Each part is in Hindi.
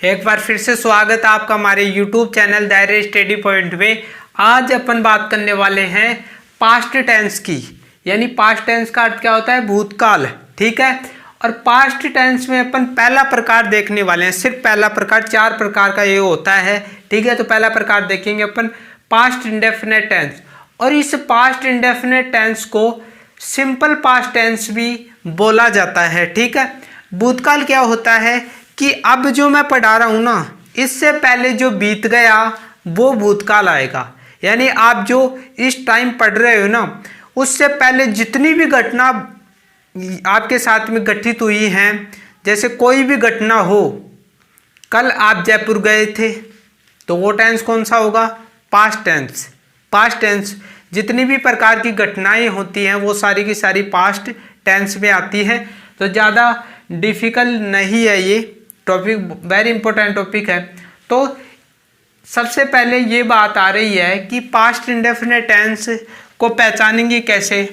एक बार फिर से स्वागत है आपका हमारे YouTube चैनल दायरे स्टडी पॉइंट में। आज अपन बात करने वाले हैं पास्ट टेंस की। यानी पास्ट टेंस का अर्थ क्या होता है? भूतकाल। ठीक है। और पास्ट टेंस में अपन पहला प्रकार देखने वाले हैं, सिर्फ पहला प्रकार। 4 प्रकार का ये होता है। ठीक है। तो पहला प्रकार देखेंगे अपन पास्ट इंडेफिनिट टेंस। और इस पास्ट इंडेफिनिट टेंस को सिंपल पास्ट टेंस भी बोला जाता है। ठीक है। भूतकाल क्या होता है कि अब जो मैं पढ़ा रहा हूं ना, इससे पहले जो बीत गया वो भूतकाल आएगा। यानी आप जो इस टाइम पढ़ रहे हो ना, उससे पहले जितनी भी घटना आपके साथ में घटित हुई हैं, जैसे कोई भी घटना हो, कल आप जयपुर गए थे, तो वो टेंस कौन सा होगा? Past tense. पास्ट टेंस जितनी भी प्रकार की घटनाएं होती हैं वो सारी की सारी पास्ट टेंस में आती हैं। तो ज़्यादा डिफिकल्ट नहीं है ये टॉपिक, वेरी इंपॉर्टेंट टॉपिक है। तो सबसे पहले ये बात आ रही है कि पास्ट इंडेफिनिट टेंस को पहचानेंगे कैसे?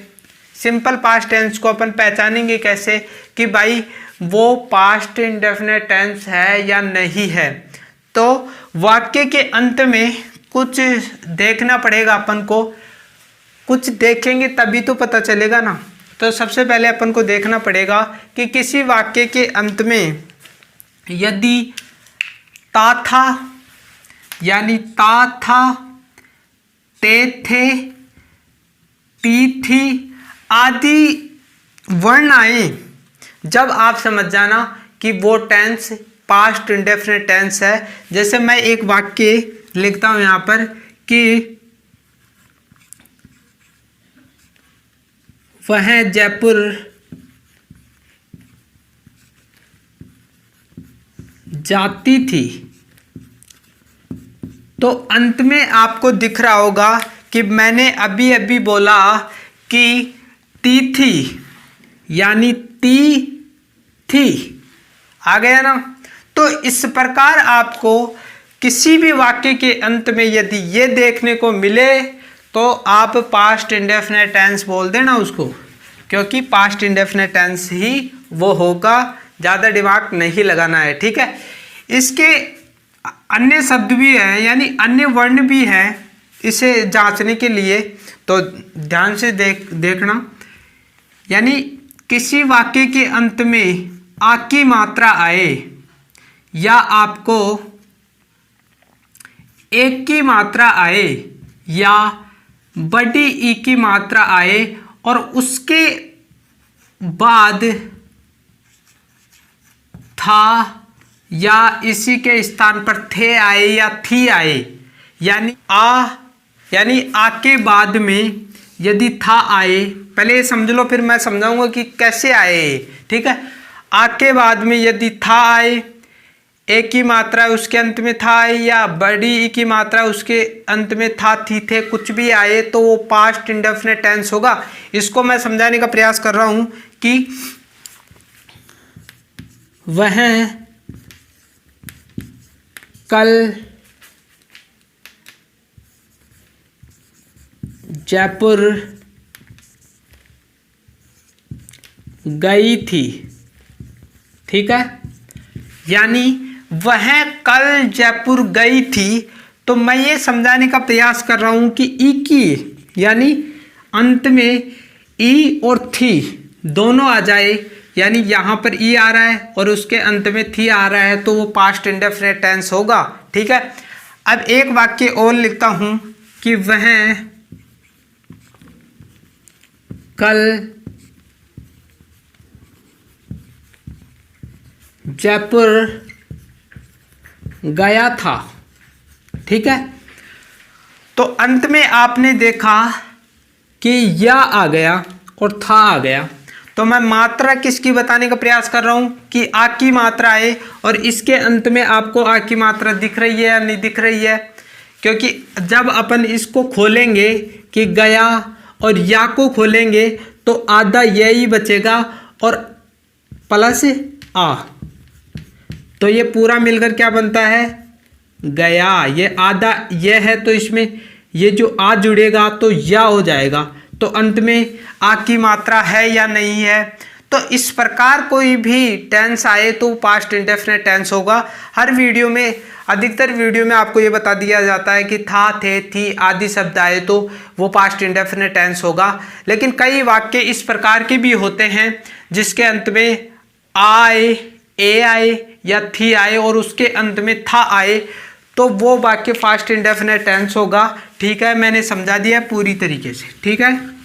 सिंपल पास्ट टेंस को अपन पहचानेंगे कैसे कि भाई वो पास्ट इंडेफिनिट टेंस है या नहीं है? तो वाक्य के अंत में कुछ देखना पड़ेगा अपन को, कुछ देखेंगे तभी तो पता चलेगा ना। तो सबसे पहले अपन को देखना पड़ेगा कि किसी वाक्य के अंत में यदि ता था, यानी ता था, ते थे, ती थी आदि वर्ण आए, जब आप समझ जाना कि वो टेंस पास्ट इंडेफिनिट टेंस है। जैसे मैं एक वाक्य लिखता हूं यहां पर कि वह जयपुर जाती थी, तो अंत में आपको दिख रहा होगा कि मैंने अभी अभी बोला कि ती थी, यानी ती थी। आ गया ना? तो इस प्रकार आपको किसी भी वाक्य के अंत में यदि ये देखने को मिले तो आप पास्ट इंडेफिनिट टेंस बोल देना उसको, क्योंकि पास्ट इंडेफिनिट टेंस ही वो होगा। ज़्यादा दिमाग नहीं लगाना है। ठीक है। इसके अन्य शब्द भी हैं, यानी अन्य वर्ण भी हैं इसे जांचने के लिए, तो ध्यान से देखना। यानी किसी वाक्य के अंत में आ की मात्रा आए, या आपको एक की मात्रा आए, या बड़ी ई की मात्रा आए, और उसके बाद था या इसी के स्थान पर थे आए या थी आए, यानी आ के बाद में यदि था आए, पहले ये समझ लो फिर मैं समझाऊंगा कि कैसे आए। ठीक है। आ के बाद में यदि था आए, एक की मात्रा उसके अंत में था आए, या बड़ी ई की मात्रा उसके अंत में था, थी, थे, कुछ भी आए, तो वो पास्ट इंडेफिनिट टेंस होगा। इसको मैं समझाने का प्रयास कर रहा हूं कि वह कल जयपुर गई थी। ठीक है। यानी वह कल जयपुर गई थी, तो मैं ये समझाने का प्रयास कर रहा हूं कि ई की, यानी अंत में ई और थी दोनों आ जाए, यानी यहां पर ई आ रहा है और उसके अंत में थी आ रहा है, तो वो पास्ट इंडेफिनिट टेंस होगा। ठीक है। अब एक वाक्य और लिखता हूं कि वह कल जयपुर गया था। ठीक है। तो अंत में आपने देखा कि या आ गया और था आ गया, तो मैं मात्रा किसकी बताने का प्रयास कर रहा हूं कि आ की मात्रा है, और इसके अंत में आपको आ की मात्रा दिख रही है या नहीं दिख रही है? क्योंकि जब अपन इसको खोलेंगे कि गया और या को खोलेंगे तो आधा यही बचेगा और प्लस आ, तो ये पूरा मिलकर क्या बनता है? गया। ये आधा ये है, तो इसमें ये जो आ जुड़ेगा तो या हो जाएगा। तो अंत में आ की मात्रा है या नहीं है? तो इस प्रकार कोई भी टेंस आए तो पास्ट इंडेफिनिट टेंस होगा। हर वीडियो में, अधिकतर वीडियो में आपको ये बता दिया जाता है कि था, थे, थी आदि शब्द आए तो वो पास्ट इंडेफिनिट टेंस होगा। लेकिन कई वाक्य इस प्रकार के भी होते हैं जिसके अंत में आए, ए आए या थी आए और उसके अंत में था आए, तो वो वाक्य फास्ट इंडेफिनिट टेंस होगा। ठीक है, मैंने समझा दिया पूरी तरीके से। ठीक है,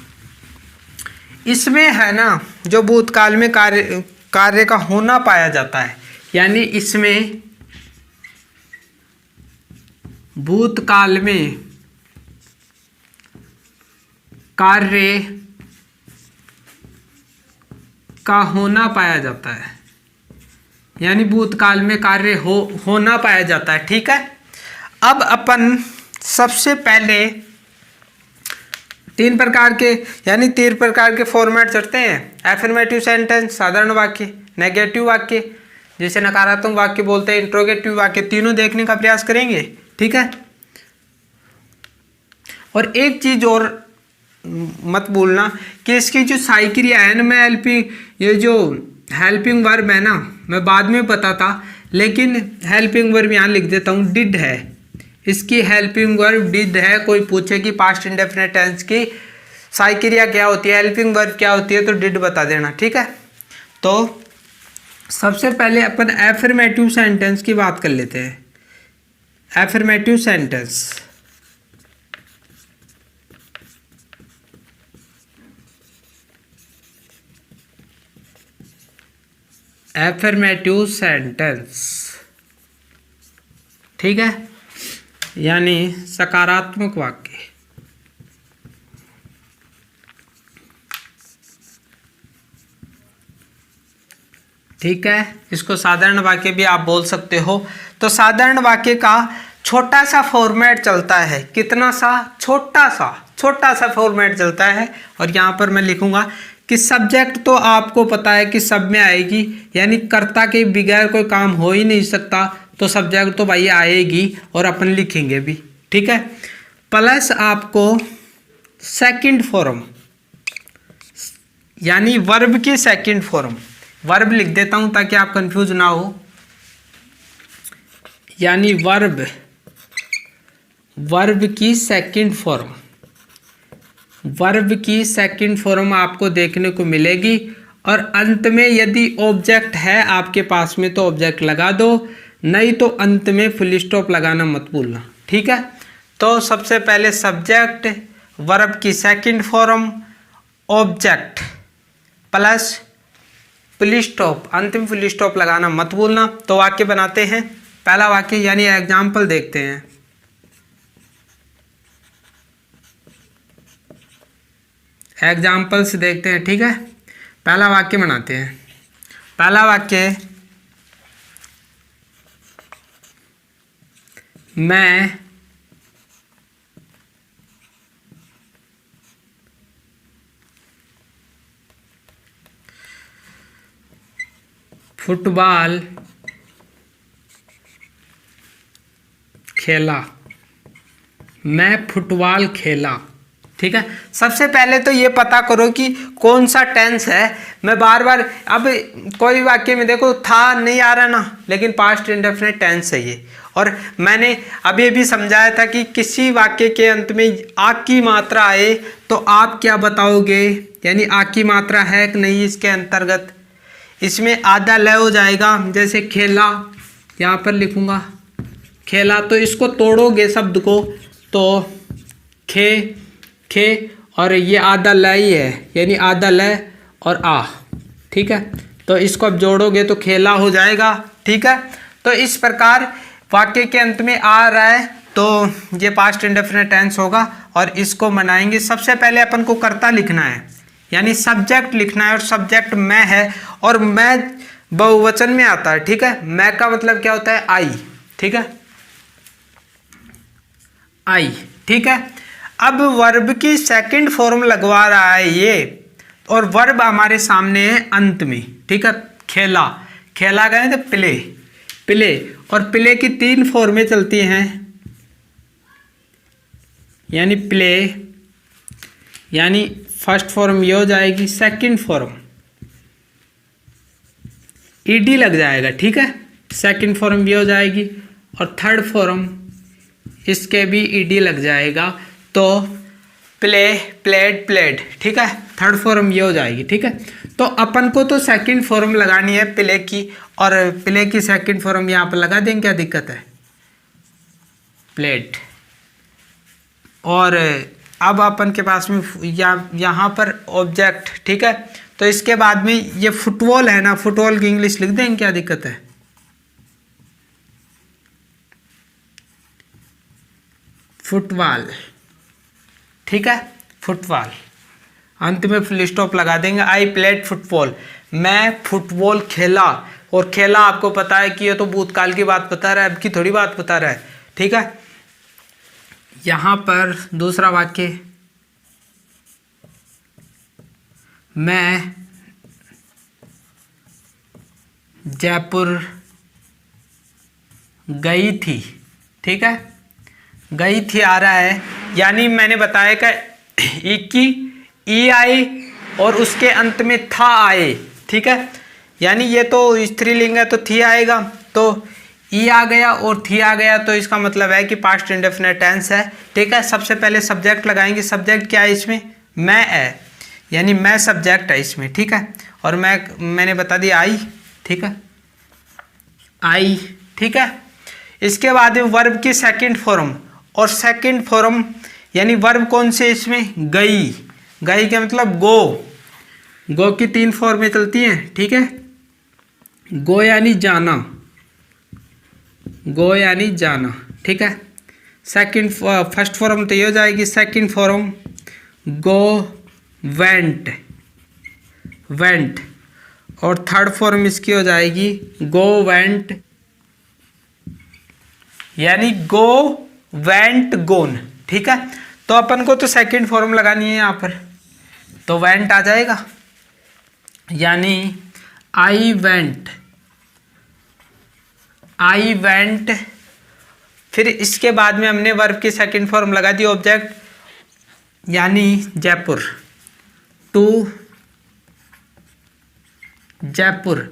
इसमें है ना जो भूतकाल में कार्य का होना पाया जाता है, यानी इसमें भूतकाल में कार्य का होना पाया जाता है, यानी भूतकाल में कार्य होना पाया जाता है। ठीक है, अब अपन सबसे पहले तीन प्रकार के फॉर्मेट चढ़ते हैं। एफर्मेटिव सेंटेंस, साधारण वाक्य, नेगेटिव वाक्य जिसे नकारात्मक वाक्य बोलते हैं, इंट्रोगेटिव वाक्य, तीनों देखने का प्रयास करेंगे। ठीक है, और एक चीज और मत भूलना कि इसकी जो साई क्रिया है ना, मैं ये जो हेल्पिंग वर्ब है ना, मैं बाद में बताता, लेकिन हेल्पिंग वर्ब यहाँ लिख देता हूँ, डिड है। इसकी हेल्पिंग वर्ब डिड है। कोई पूछे कि पास्ट इंडेफिनिट टेंस की साई क्रिया क्या होती है, हेल्पिंग वर्ब क्या होती है, तो डिड बता देना। ठीक है, तो सबसे पहले अपन एफर्मेटिव सेंटेंस की बात कर लेते हैं। एफर्मेटिव सेंटेंस, एफर्मेटिव सेंटेंस, ठीक है, यानी सकारात्मक वाक्य। ठीक है, इसको साधारण वाक्य भी आप बोल सकते हो। तो साधारण वाक्य का छोटा सा फॉर्मेट चलता है। कितना सा? छोटा सा फॉर्मेट चलता है। और यहाँ पर मैं लिखूंगा कि सब्जेक्ट तो आपको पता है कि सब में आएगी, यानी कर्ता के बगैर कोई काम हो ही नहीं सकता, तो सब्जेक्ट तो भाई आएगी और अपन लिखेंगे भी। ठीक है, प्लस आपको सेकंड फॉर्म, यानी वर्ब की सेकंड फॉर्म, वर्ब लिख देता हूं ताकि आप कंफ्यूज ना हो, यानी वर्ब की सेकंड फॉर्म, वर्ब की सेकंड फॉर्म आपको देखने को मिलेगी। और अंत में यदि ऑब्जेक्ट है आपके पास में तो ऑब्जेक्ट लगा दो, नहीं तो अंत में फुल स्टॉप लगाना मत भूलना। ठीक है, तो सबसे पहले सब्जेक्ट, वर्ब की second form, object plus full stop, अंतिम फुल स्टॉप लगाना मत भूलना। तो वाक्य बनाते हैं। पहला वाक्य यानी एग्जाम्पल देखते हैं। एग्जाम्पल्स देखते हैं। ठीक है, पहला वाक्य बनाते हैं। पहला वाक्य, मैं फुटबॉल खेला, मैं फुटबॉल खेला। ठीक है, सबसे पहले तो ये पता करो कि कौन सा टेंस है। मैं बार बार, अब कोई वाक्य में देखो था नहीं आ रहा ना, लेकिन पास्ट इंडेफिनिट टेंस है ये। और मैंने अभी भी समझाया था कि किसी वाक्य के अंत में आ की मात्रा आए तो आप क्या बताओगे, यानी आ की मात्रा है कि नहीं इसके अंतर्गत। इसमें आधा लय हो जाएगा, जैसे खेला, यहाँ पर लिखूंगा खेला, तो इसको तोड़ोगे शब्द को तो खे, और ये आधा लय ही है, यानी आधा लय और आ। ठीक है, तो इसको अब जोड़ोगे तो खेला हो जाएगा। ठीक है, तो इस प्रकार वाक्य के अंत में आ रहा है तो ये पास्ट इंडेफिनिट टेंस होगा। और इसको बनाएंगे। सबसे पहले अपन को कर्ता लिखना है, यानी सब्जेक्ट लिखना है, और सब्जेक्ट मैं है, और मैं बहुवचन में आता है। ठीक है, मैं का मतलब क्या होता है? आई। ठीक है, आई। ठीक है, अब वर्ब की सेकंड फॉर्म लगवा रहा है ये, और वर्ब हमारे सामने है अंत में। ठीक है, खेला, खेला गए तो प्ले, और प्ले की तीन फॉर्में चलती हैं, यानी प्ले, यानी फर्स्ट फॉर्म ये हो जाएगी, सेकंड फॉर्म ईडी लग जाएगा, ठीक है। सेकंड फॉर्म ये हो जाएगी और थर्ड फॉर्म इसके भी ईडी लग जाएगा, तो प्ले, प्लेड, प्लेड, ठीक है। थर्ड फॉर्म ये हो जाएगी, ठीक है। तो अपन को तो सेकंड फॉर्म लगानी है प्ले की, और प्ले की सेकंड फॉर्म यहाँ पर लगा देंगे, क्या दिक्कत है, प्लेड। और अब अपन के पास में यहाँ पर ऑब्जेक्ट, ठीक है। तो इसके बाद में ये फुटबॉल है ना, फुटबॉल की इंग्लिश लिख देंगे, क्या दिक्कत है, फुटबॉल, ठीक है, फुटबॉल। अंत में फुल स्टॉप लगा देंगे। आई प्लेड फुटबॉल, मैं फुटबॉल खेला। और खेला आपको पता है कि ये तो भूतकाल की बात बता रहा है, अब की थोड़ी बात बता रहा है, ठीक है। यहां पर दूसरा वाक्य, मैं जयपुर गई थी, ठीक है। गई थी आ रहा है, यानी मैंने बताया कि ई आई और उसके अंत में था आए, ठीक है। यानी ये तो स्त्रीलिंग है तो थी आएगा, तो ई आ गया और थी आ गया, तो इसका मतलब है कि पास्ट इंडेफिनिट टेंस है, ठीक है। सबसे पहले सब्जेक्ट लगाएंगे। सब्जेक्ट क्या है इसमें, मैं है, यानी मैं सब्जेक्ट है इसमें, ठीक है। और मैंने बता दिया आई, ठीक है, आई, ठीक है। इसके बाद वर्ब की सेकंड फॉर्म, और सेकंड फॉर्म यानी वर्ब कौन से इसमें, गई। गई का मतलब गो। गो की 3 फॉर्में चलती हैं, ठीक है। गो यानी जाना, गो यानी जाना, ठीक है। सेकंड फर्स्ट फॉर्म तो ये हो जाएगी, सेकंड फॉर्म गो, वेंट, वेंट। और थर्ड फॉर्म इसकी हो जाएगी गो, वेंट, यानी गो, वेंट, गोन, ठीक है। तो अपन को तो सेकंड फॉर्म लगानी है यहाँ पर, तो वेंट आ जाएगा, यानी आई वेंट, आई वेंट। फिर इसके बाद में हमने वर्ब की सेकंड फॉर्म लगा दी, ऑब्जेक्ट, यानी जयपुर, टू जयपुर।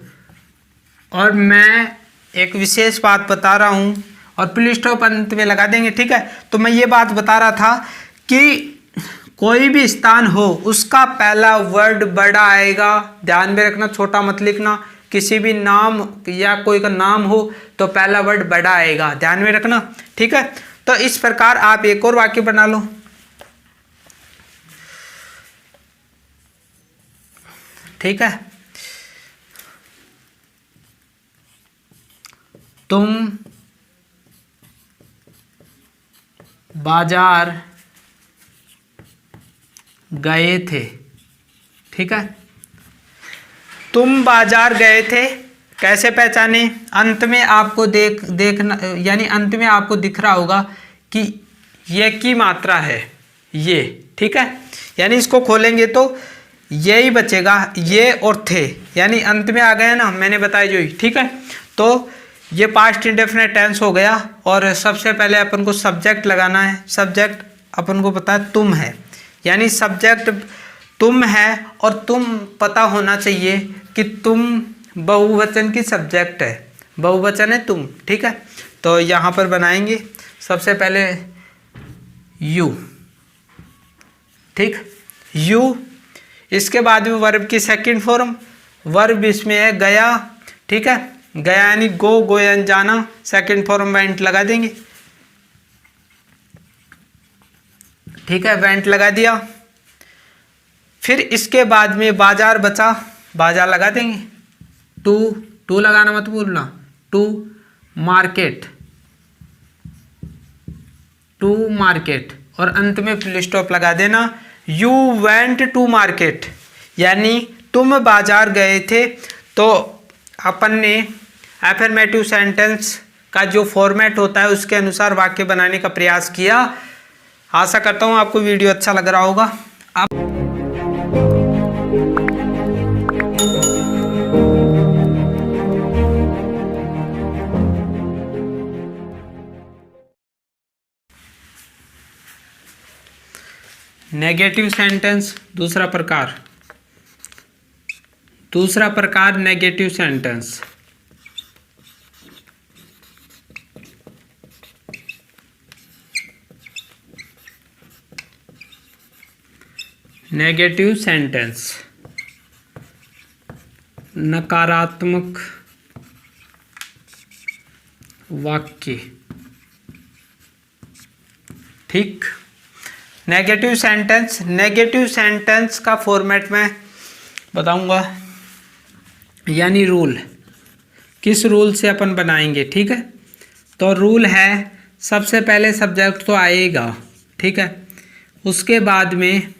और मैं एक विशेष बात बता रहा हूं, और पुलिस स्टॉप अंत में लगा देंगे, ठीक है। तो मैं ये बात बता रहा था कि कोई भी स्थान हो उसका पहला वर्ड बड़ा आएगा, ध्यान में रखना, छोटा मत लिखना। किसी भी नाम या कोई का नाम हो तो पहला वर्ड बड़ा आएगा, ध्यान में रखना, ठीक है। तो इस प्रकार आप एक और वाक्य बना लो, ठीक है। तुम बाजार गए थे, ठीक है। तुम बाजार गए थे, कैसे पहचाने, अंत में आपको देखना, यानी अंत में आपको दिख रहा होगा कि ये की मात्रा है, ये, ठीक है। यानी इसको खोलेंगे तो ये ही बचेगा, ये और थे, यानी अंत में आ गया ना, मैंने बताया जो ही, ठीक है। तो ये पास्ट इंडेफिनिट टेंस हो गया। और सबसे पहले अपन को सब्जेक्ट लगाना है। सब्जेक्ट अपन को पता है तुम है, यानी सब्जेक्ट तुम है, और तुम पता होना चाहिए कि तुम बहुवचन की सब्जेक्ट है, बहुवचन है तुम, ठीक है। तो यहाँ पर बनाएंगे सबसे पहले यू, ठीक, यू। इसके बाद में वर्ब की सेकंड फॉर्म, वर्ब इसमें है गया, ठीक है। गया यानी गो, गो यानी जाना, सेकंड फॉर्म वेंट लगा देंगे, ठीक है, वेंट लगा दिया। फिर इसके बाद में बाजार बचा, बाजार लगा देंगे, टू, टू लगाना मत भूलना, टू मार्केट, टू मार्केट। और अंत में फुल स्टॉप लगा देना, यू वेंट टू मार्केट, यानी तुम बाजार गए थे। तो अपन ने एफर्मेटिव सेंटेंस का जो फॉर्मेट होता है उसके अनुसार वाक्य बनाने का प्रयास किया। आशा करता हूँ आपको वीडियो अच्छा लग रहा होगा। अब नेगेटिव सेंटेंस दूसरा प्रकार, दूसरा प्रकार नेगेटिव सेंटेंस। नेगेटिव सेंटेंस नकारात्मक वाक्य। ठीक, नेगेटिव सेंटेंस का फॉर्मेट मैं बताऊंगा, यानी रूल, किस रूल से अपन बनाएंगे। ठीक है, तो रूल है सबसे पहले सब्जेक्ट तो आएगा। ठीक है, उसके बाद में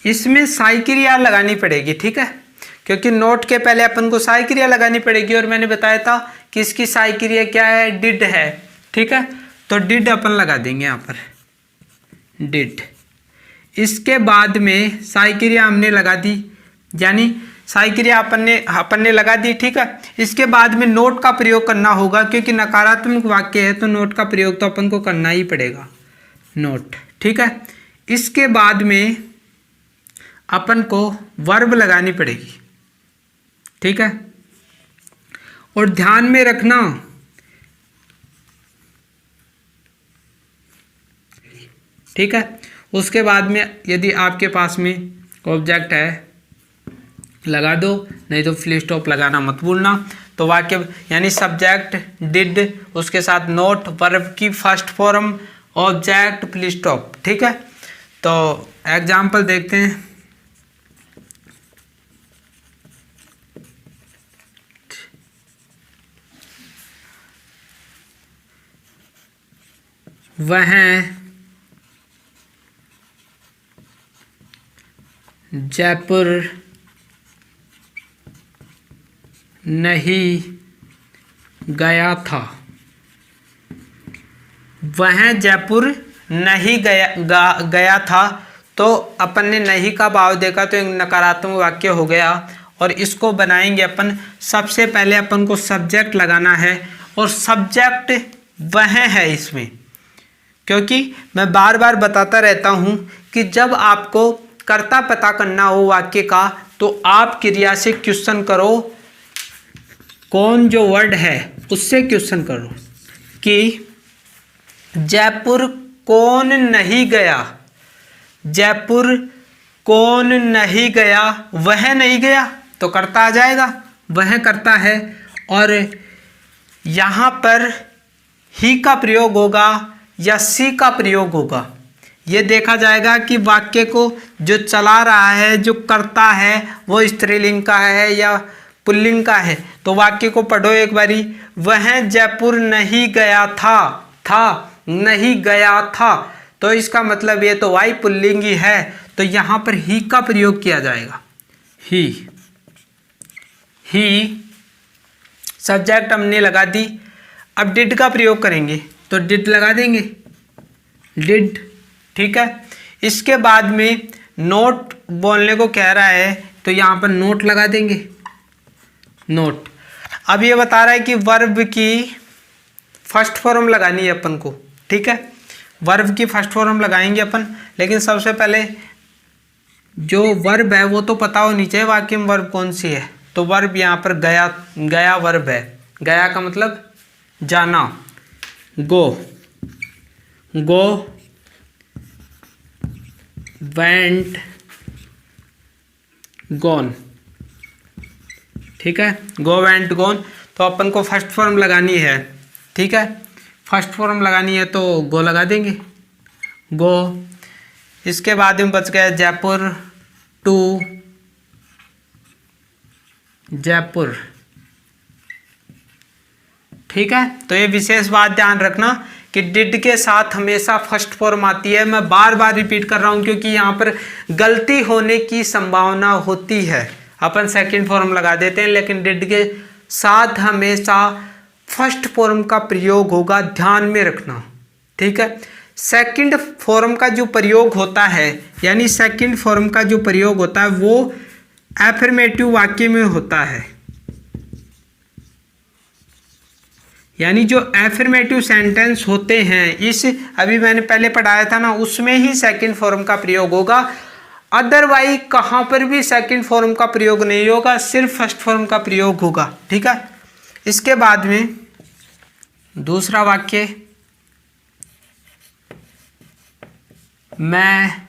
इसमें साई क्रिया लगानी पड़ेगी। ठीक है, क्योंकि नोट के पहले अपन को साई क्रिया लगानी पड़ेगी, और मैंने बताया था कि इसकी साई क्रिया क्या है, डिड है। ठीक है, तो डिड अपन लगा देंगे यहाँ पर, डिड। इसके बाद में साई क्रिया हमने लगा दी, यानी साई क्रिया अपन ने लगा दी। ठीक है, इसके बाद में नोट का प्रयोग करना होगा, क्योंकि नकारात्मक वाक्य है तो नोट का प्रयोग तो अपन को करना ही पड़ेगा, नोट। ठीक है, इसके बाद में अपन को वर्ब लगानी पड़ेगी। ठीक है, और ध्यान में रखना ठीक है, उसके बाद में यदि आपके पास में ऑब्जेक्ट है लगा दो, नहीं तो फुल स्टॉप लगाना मत भूलना। तो वाक्य यानी सब्जेक्ट डिड, उसके साथ नोट, वर्ब की first form, object, full stop. ठीक है, तो एग्जाम्पल देखते हैं। वह जयपुर नहीं गया था। वह जयपुर नहीं गया था, तो अपन ने नहीं का भाव देखा तो एक नकारात्मक वाक्य हो गया। और इसको बनाएंगे अपन, सबसे पहले अपन को सब्जेक्ट लगाना है, और सब्जेक्ट वह है इसमें, क्योंकि मैं बार बार बताता रहता हूं कि जब आपको कर्ता पता करना हो वाक्य का, तो आप क्रिया से क्वेश्चन करो, कौन जो वर्ड है उससे क्वेश्चन करो कि जयपुर कौन नहीं गया, जयपुर कौन नहीं गया, वह नहीं गया, तो कर्ता आ जाएगा, वह कर्ता है। और यहाँ पर ही का प्रयोग होगा या सी का प्रयोग होगा, ये देखा जाएगा कि वाक्य को जो चला रहा है, जो करता है, वो स्त्रीलिंग का है या पुल्लिंग का है। तो वाक्य को पढ़ो एक बारी, वह जयपुर नहीं गया था नहीं गया था, तो इसका मतलब ये तो वाई पुल्लिंग ही है, तो यहाँ पर ही का प्रयोग किया जाएगा। ही सब्जेक्ट हमने लगा दी, अब डिड का प्रयोग करेंगे तो डिड लगा देंगे, डिड। ठीक है, इसके बाद में नोट बोलने को कह रहा है तो यहाँ पर नोट लगा देंगे, नोट। अब ये बता रहा है कि वर्ब की फर्स्ट फॉर्म लगानी है अपन को। ठीक है, वर्ब की फर्स्ट फॉर्म लगाएंगे अपन, लेकिन सबसे पहले जो वर्ब है वो तो पता होनी चाहिए वाक्य में वर्ब कौन सी है। तो वर्ब यहाँ पर गया वर्ब है, गया का मतलब जाना, गो वेंट गॉन। ठीक है, गो वेंट गॉन, तो अपन को फर्स्ट फॉर्म लगानी है। ठीक है, फर्स्ट फॉर्म लगानी है तो गो लगा देंगे, गो। इसके बाद में बच गया जयपुर टू जयपुर। ठीक है, तो ये विशेष बात ध्यान रखना कि डिड के साथ हमेशा फर्स्ट फॉर्म आती है। मैं बार बार रिपीट कर रहा हूं क्योंकि यहाँ पर गलती होने की संभावना होती है। अपन सेकंड फॉर्म लगा देते हैं, लेकिन डिड के साथ हमेशा फर्स्ट फॉर्म का प्रयोग होगा, ध्यान में रखना। ठीक है, सेकंड फॉर्म का जो प्रयोग होता है, यानी सेकंड फॉर्म का जो प्रयोग होता है वो एफर्मेटिव वाक्य में होता है, यानी जो एफर्मेटिव सेंटेंस होते हैं, इस अभी मैंने पहले पढ़ाया था ना, उसमें ही सेकंड फॉर्म का प्रयोग होगा। अदरवाइज कहाँ पर भी सेकंड फॉर्म का प्रयोग नहीं होगा, सिर्फ फर्स्ट फॉर्म का प्रयोग होगा। ठीक है। इसके बाद में दूसरा वाक्य, मैं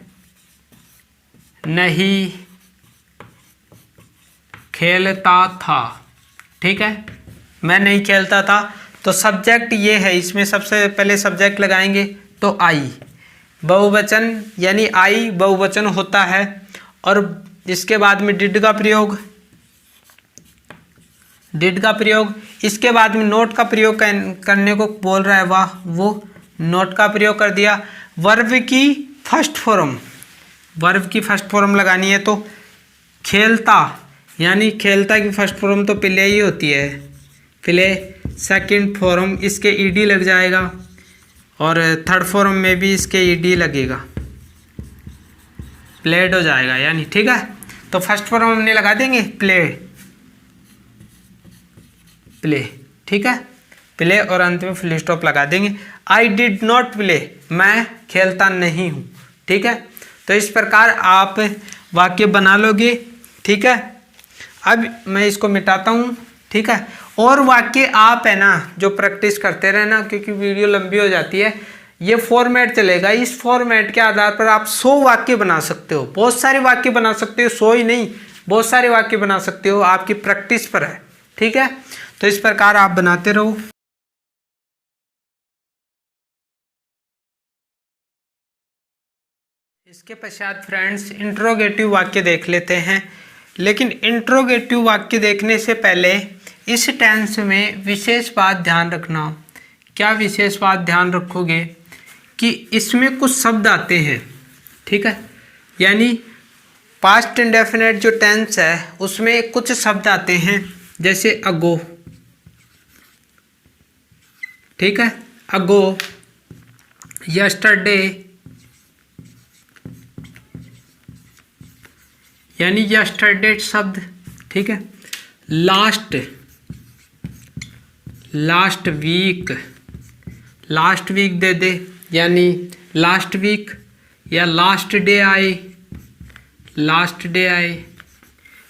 नहीं खेलता था। ठीक है, मैं नहीं खेलता था, तो सब्जेक्ट ये है, इसमें सबसे पहले सब्जेक्ट लगाएंगे तो आई, बहुवचन यानी आई बहुवचन होता है। और इसके बाद में डिड का प्रयोग, इसके बाद में नोट का प्रयोग करने को बोल रहा है, वाह, वो नोट का प्रयोग कर दिया। वर्ब की फर्स्ट फॉर्म लगानी है, तो खेलता यानी खेलता की फर्स्ट फॉर्म तो प्ले ही होती है, प्ले। सेकंड फॉर्म इसके ईडी लग जाएगा, और थर्ड फॉर्म में भी इसके ईडी लगेगा, प्लेड हो जाएगा यानी। ठीक है, तो फर्स्ट फॉर्म हमने लगा देंगे प्ले। ठीक है, प्ले, और अंत में फुल स्टॉप लगा देंगे। आई डिड नॉट प्ले, मैं खेलता नहीं हूँ। ठीक है, तो इस प्रकार आप वाक्य बना लोगे। ठीक है, अब मैं इसको मिटाता हूँ। ठीक है, और वाक्य आप है ना जो प्रैक्टिस करते रहना, क्योंकि वीडियो लंबी हो जाती है। ये फॉर्मेट चलेगा, इस फॉर्मेट के आधार पर आप 100 वाक्य बना सकते हो, बहुत सारे वाक्य बना सकते हो, 100 ही नहीं, बहुत सारे वाक्य बना सकते हो, आपकी प्रैक्टिस पर है। ठीक है, तो इस प्रकार आप बनाते रहो। इसके पश्चात फ्रेंड्स इंट्रोगेटिव वाक्य देख लेते हैं। लेकिन इंट्रोगेटिव वाक्य देखने से पहले इस टेंस में विशेष बात ध्यान रखना। क्या विशेष बात ध्यान रखोगे कि इसमें कुछ शब्द आते हैं। ठीक है, यानी पास्ट इंडेफिनिट जो टेंस है उसमें कुछ शब्द आते हैं, जैसे अगो। ठीक है, अगो, यस्टरडे यानी यस्टरडे शब्द। ठीक है, लास्ट वीक दे दे, यानी लास्ट वीक, या लास्ट डे आए,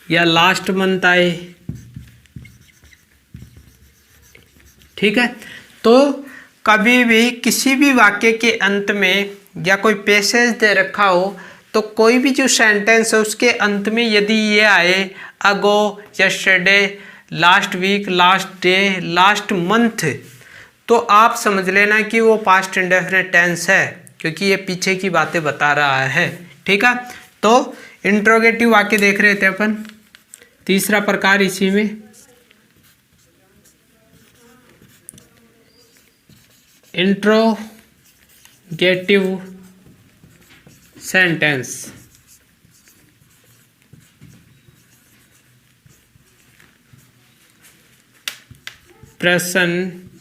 या लास्ट मंथ आए। ठीक है, तो कभी भी किसी भी वाक्य के अंत में या कोई पैसेज दे रखा हो, तो कोई भी जो सेंटेंस है उसके अंत में यदि ये आए ago, yesterday, last week, last day, last month, तो आप समझ लेना कि वो पास्ट इंडेफिनिट टेंस है, क्योंकि ये पीछे की बातें बता रहा है। ठीक है, तो इंट्रोगेटिव वाक्य देख रहे थे अपन। तीसरा प्रकार इसी में इंट्रोगेटिव सेंटेंस। प्रश्नवाचक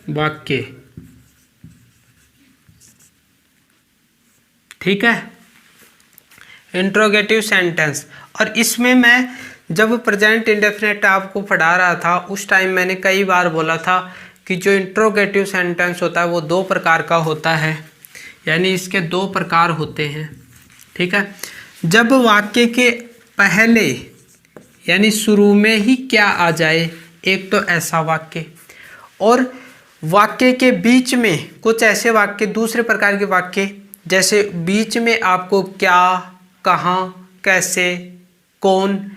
वाक्य। ठीक है, इंट्रोगेटिव सेंटेंस। और इसमें मैं जब प्रेजेंट इंडेफिनिट आपको पढ़ा रहा था उस टाइम मैंने कई बार बोला था कि जो इंट्रोगेटिव सेंटेंस होता है वो 2 प्रकार का होता है, यानी इसके 2 प्रकार होते हैं। ठीक है, जब वाक्य के पहले यानी शुरू में ही क्या आ जाए, एक तो ऐसा वाक्य, और वाक्य के बीच में कुछ ऐसे वाक्य, दूसरे प्रकार के वाक्य, जैसे बीच में आपको क्या, कहाँ, कैसे, कौन,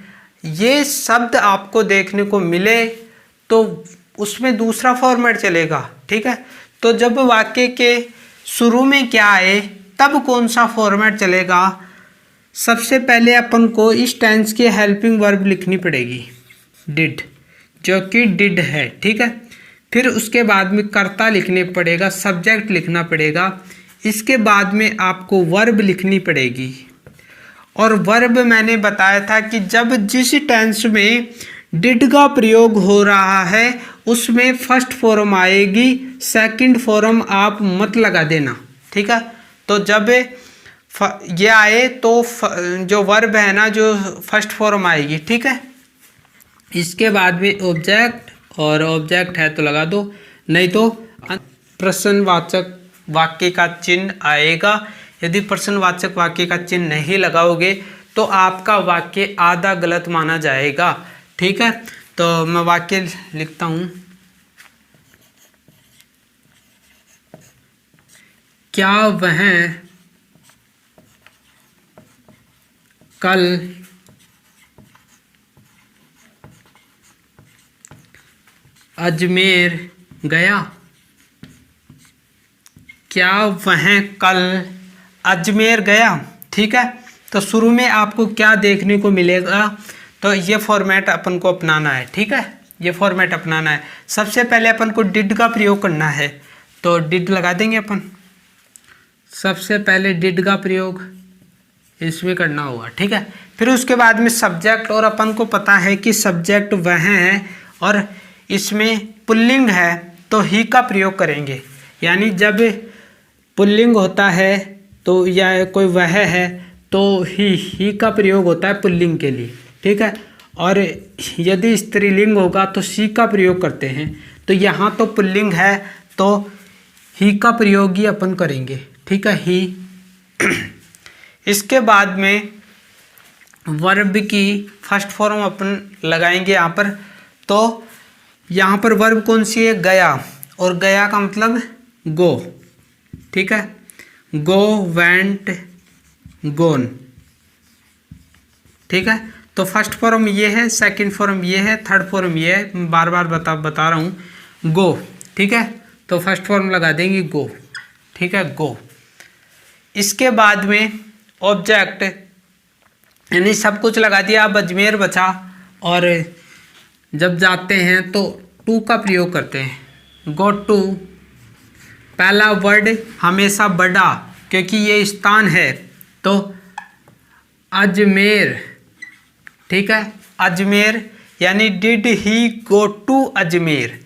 ये शब्द आपको देखने को मिले तो उसमें दूसरा फॉर्मेट चलेगा। ठीक है, तो जब वाक्य के शुरू में क्या आए तब कौन सा फॉर्मेट चलेगा। सबसे पहले अपन को इस टेंस की हेल्पिंग वर्ब लिखनी पड़ेगी, डिड, जो कि डिड है। ठीक है, फिर उसके बाद में कर्ता लिखने पड़ेगा, सब्जेक्ट लिखना पड़ेगा, इसके बाद में आपको वर्ब लिखनी पड़ेगी। और वर्ब मैंने बताया था कि जब जिस टेंस में डिड का प्रयोग हो रहा है उसमें फर्स्ट फॉर्म आएगी, सेकंड फॉर्म आप मत लगा देना। ठीक है, तो जब ये आए तो जो वर्ब है ना जो फर्स्ट फॉर्म आएगी। ठीक है, इसके बाद में ऑब्जेक्ट, और ऑब्जेक्ट है तो लगा दो, नहीं तो प्रश्नवाचक वाक्य का चिन्ह आएगा। यदि प्रश्नवाचक वाक्य का चिन्ह नहीं लगाओगे तो आपका वाक्य आधा गलत माना जाएगा। ठीक है, तो मैं वाक्य लिखता हूँ। क्या वह कल अजमेर गया? क्या वह कल अजमेर गया? ठीक है, तो शुरू में आपको क्या देखने को मिलेगा, तो ये फॉर्मेट अपन को अपनाना है। ठीक है, ये फॉर्मेट अपनाना है। सबसे पहले अपन को डिड का प्रयोग करना है, तो डिड लगा देंगे अपन। सबसे पहले डिड का प्रयोग इसमें करना होगा। ठीक है, फिर उसके बाद में सब्जेक्ट, और अपन को पता है कि सब्जेक्ट वह है और इसमें पुल्लिंग है तो ही का प्रयोग करेंगे। यानी जब पुल्लिंग होता है तो या कोई वह है तो ही का प्रयोग होता है पुल्लिंग के लिए। ठीक है, और यदि स्त्रीलिंग होगा तो सी का प्रयोग करते हैं। तो यहाँ तो पुल्लिंग है तो ही का प्रयोग ही अपन करेंगे। ठीक है, ही। इसके बाद में वर्ब की फर्स्ट फॉर्म अपन लगाएंगे यहाँ पर। तो यहाँ पर वर्ब कौन सी है? गया, और गया का मतलब गो। ठीक है, गो, वेंट, गोन। ठीक है, तो फर्स्ट फॉर्म ये है, सेकंड फॉर्म ये है, थर्ड फॉर्म ये है। बार बार बता रहा हूँ, गो। ठीक है, तो फर्स्ट फॉर्म लगा देंगे गो। ठीक है, गो। इसके बाद में ऑब्जेक्ट यानी सब कुछ लगा दिया, अब अजमेर बचा। और जब जाते हैं तो टू का प्रयोग करते हैं, गो टू। पहला वर्ड हमेशा बड़ा, क्योंकि ये स्थान है, तो अजमेर। ठीक है, अजमेर यानी did he go to Ajmer.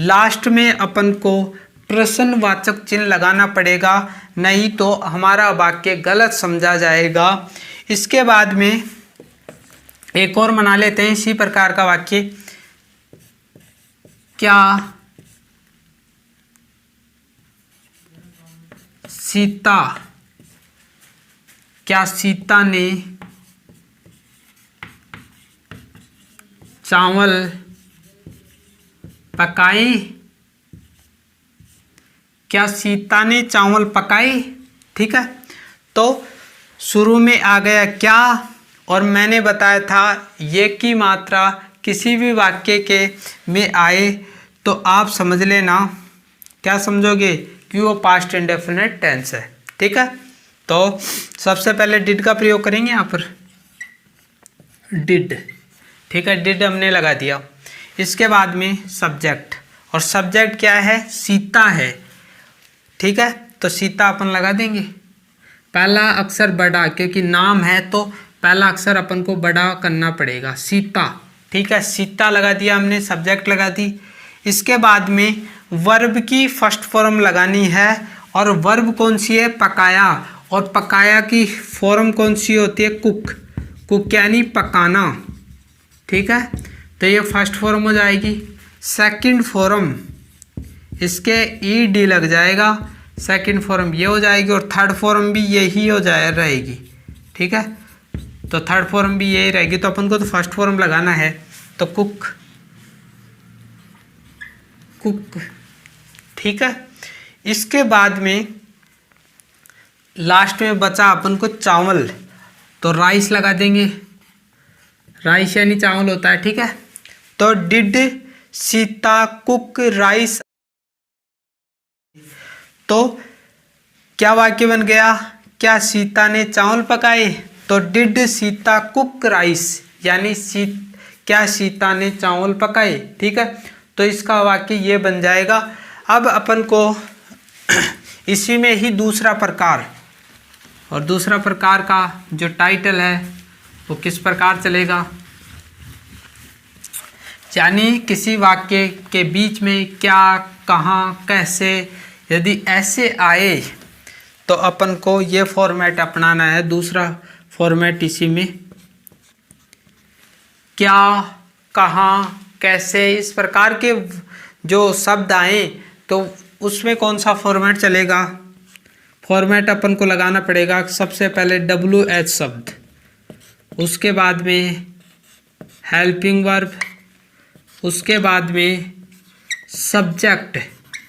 Last में अपन को प्रश्नवाचक चिन्ह लगाना पड़ेगा, नहीं तो हमारा वाक्य गलत समझा जाएगा। इसके बाद में एक और बना लेते हैं इसी प्रकार का वाक्य। क्या सीता ने चावल पकाए? क्या सीता ने चावल पकाए? ठीक है, तो शुरू में आ गया क्या, और मैंने बताया था ये की मात्रा किसी भी वाक्य के में आए तो आप समझ लेना। क्या समझोगे? कि वो पास्ट इंडेफिनिट टेंस है। ठीक है, तो सबसे पहले डिड का प्रयोग करेंगे यहाँ पर, डिड। ठीक है, डिड हमने लगा दिया। इसके बाद में सब्जेक्ट, और सब्जेक्ट क्या है? सीता है। ठीक है, तो सीता अपन लगा देंगे। पहला अक्षर बड़ा, क्योंकि नाम है तो पहला अक्षर अपन को बड़ा करना पड़ेगा, सीता। ठीक है, सीता लगा दिया हमने, सब्जेक्ट लगा दी। इसके बाद में वर्ब की फर्स्ट फॉर्म लगानी है, और वर्ब कौन सी है? पकाया। और पकाया की फॉर्म कौन सी होती है? कुक। कुक यानी पकाना। ठीक है, तो ये फर्स्ट फॉर्म हो जाएगी। सेकंड फॉर्म इसके ई डी लग जाएगा, सेकंड फॉर्म ये हो जाएगी, और थर्ड फॉर्म भी यही हो जाए रहेगी। ठीक है, तो थर्ड फॉर्म भी यही रहेगी, तो अपन को तो फर्स्ट फॉर्म लगाना है, तो कुक, कुक। ठीक है, इसके बाद में लास्ट में बचा अपन को चावल, तो राइस लगा देंगे। राइस यानी चावल होता है। ठीक है, तो डिड सीता कुक राइस। तो क्या वाक्य बन गया? क्या सीता ने चावल पकाए? तो डिड सीता कुक राइस, यानी क्या सीता ने चावल पकाए। ठीक है, तो इसका वाक्य ये बन जाएगा। अब अपन को इसी में ही दूसरा प्रकार, और दूसरा प्रकार का जो टाइटल है वो किस प्रकार चलेगा, यानी किसी वाक्य के बीच में क्या, कहाँ, कैसे, यदि ऐसे आए तो अपन को ये फॉर्मेट अपनाना है। दूसरा फॉर्मेट इसी में, क्या, कहाँ, कैसे, इस प्रकार के जो शब्द आए तो उसमें कौन सा फॉर्मेट चलेगा? फॉर्मेट अपन को लगाना पड़ेगा। सबसे पहले WH शब्द, उसके बाद में हेल्पिंग वर्ब, उसके बाद में सब्जेक्ट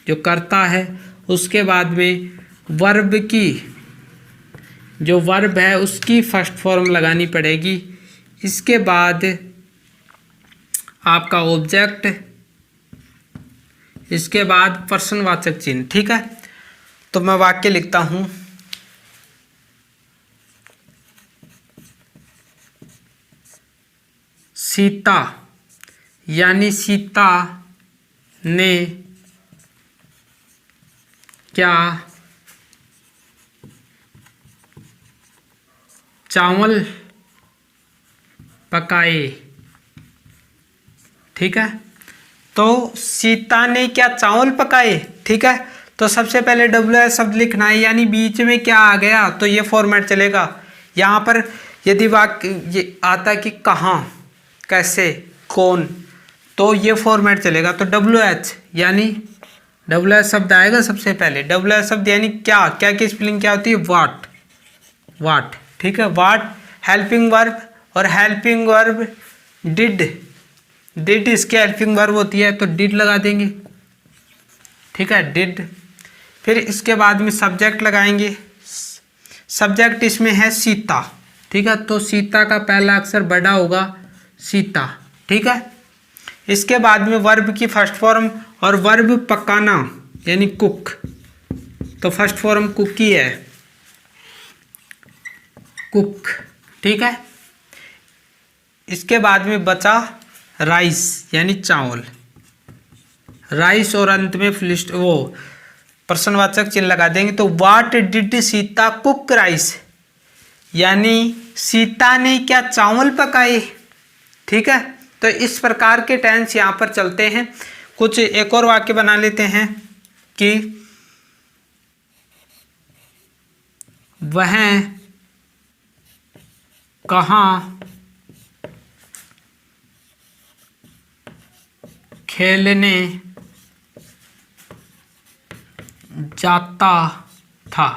जो करता है, उसके बाद में वर्ब की जो वर्ब है उसकी फर्स्ट फॉर्म लगानी पड़ेगी। इसके बाद आपका ऑब्जेक्ट, इसके बाद प्रश्नवाचक चिन्ह। ठीक है, तो मैं वाक्य लिखता हूं। सीता यानी सीता ने क्या चावल पकाए। ठीक है, तो सीता ने क्या चावल पकाए। ठीक है, तो सबसे पहले WH शब्द लिखना है, यानी बीच में क्या आ गया तो ये फॉर्मेट चलेगा। यहाँ पर यदि वाक्य ये आता कि कहाँ, कैसे, कौन, तो ये फॉर्मेट चलेगा। तो WH यानी WH शब्द आएगा सबसे पहले। WH शब्द यानी क्या, क्या की स्पेलिंग क्या होती है, वाट, वाट। ठीक है, वाट हेल्पिंग वर्ब, और हेल्पिंग वर्ब डिड, डिड इसके हेल्पिंग वर्ब होती है तो डिड लगा देंगे। ठीक है, डिड। फिर इसके बाद में सब्जेक्ट लगाएंगे। सब्जेक्ट इसमें है सीता। ठीक है, तो सीता का पहला अक्षर बड़ा होगा, सीता। ठीक है, इसके बाद में वर्ब की फर्स्ट फॉर्म, और वर्ब पकाना यानी कुक, तो फर्स्ट फॉर्म कुकी है, कुक। ठीक है, इसके बाद में बचा राइस यानी चावल, राइस, और अंत में फिलिस्ट वो प्रश्नवाचक चिन्ह लगा देंगे। तो what did Sita cook rice, यानी सीता ने क्या चावल पकाए। ठीक है, तो इस प्रकार के टेंस यहाँ पर चलते हैं। कुछ एक और वाक्य बना लेते हैं कि वह कहाँ खेलने जाता था।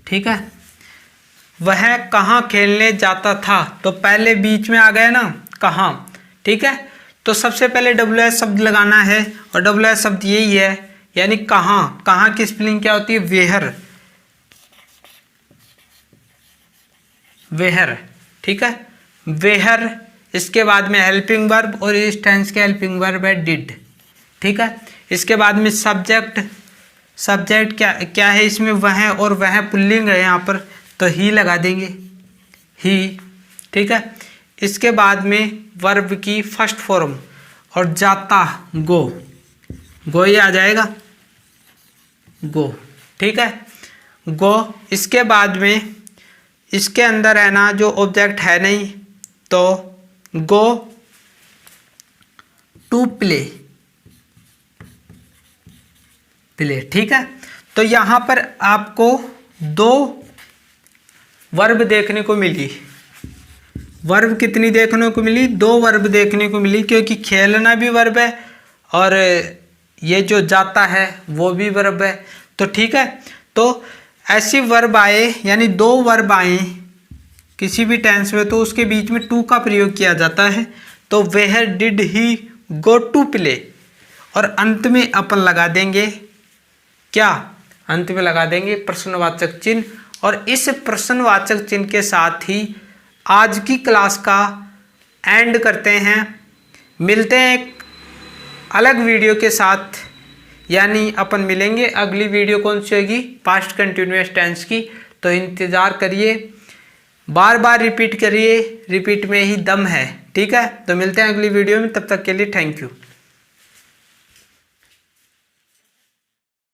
ठीक है, वह कहाँ खेलने जाता था, तो पहले बीच में आ गया ना कहाँ। ठीक है, तो सबसे पहले WH शब्द लगाना है, और WH शब्द यही है, यानी कहाँ। कहाँ की स्पेलिंग क्या होती है, वेहर, वेहर। ठीक है, वेहर। इसके बाद में हेल्पिंग वर्ब, और इस टेंस के हेल्पिंग वर्ब है डिड। ठीक है, इसके बाद में सब्जेक्ट, सब्जेक्ट क्या है इसमें, वह, और वह पुल्लिंग है यहाँ पर, तो ही लगा देंगे, ही। ठीक है, इसके बाद में वर्ब की फर्स्ट फॉर्म, और जाता गो, गो ये आ जाएगा, गो। ठीक है, गो। इसके बाद में इसके अंदर है ना जो ऑब्जेक्ट है नहीं, तो गो टू प्ले, प्ले। ठीक है, तो यहाँ पर आपको दो वर्ब देखने को मिली। वर्ब कितनी देखने को मिली, दो वर्ब देखने को मिली, क्योंकि खेलना भी वर्ब है और ये जो जाता है वो भी वर्ब है। तो ठीक है, तो ऐसी वर्ब आए, यानी दो वर्ब आए किसी भी टेंस में, तो उसके बीच में टू का प्रयोग किया जाता है। तो where did he go to play, और अंत में अपन लगा देंगे क्या, अंत में लगा देंगे प्रश्नवाचक चिन्ह। और इस प्रश्नवाचक चिन्ह के साथ ही आज की क्लास का एंड करते हैं। मिलते हैं एक अलग वीडियो के साथ, यानी अपन मिलेंगे। अगली वीडियो कौन सी होगी, पास्ट कंटिन्यूअस टेंस की, तो इंतज़ार करिए, बार बार रिपीट करिए, रिपीट में ही दम है। ठीक है, तो मिलते हैं अगली वीडियो में, तब तक के लिए थैंक यू।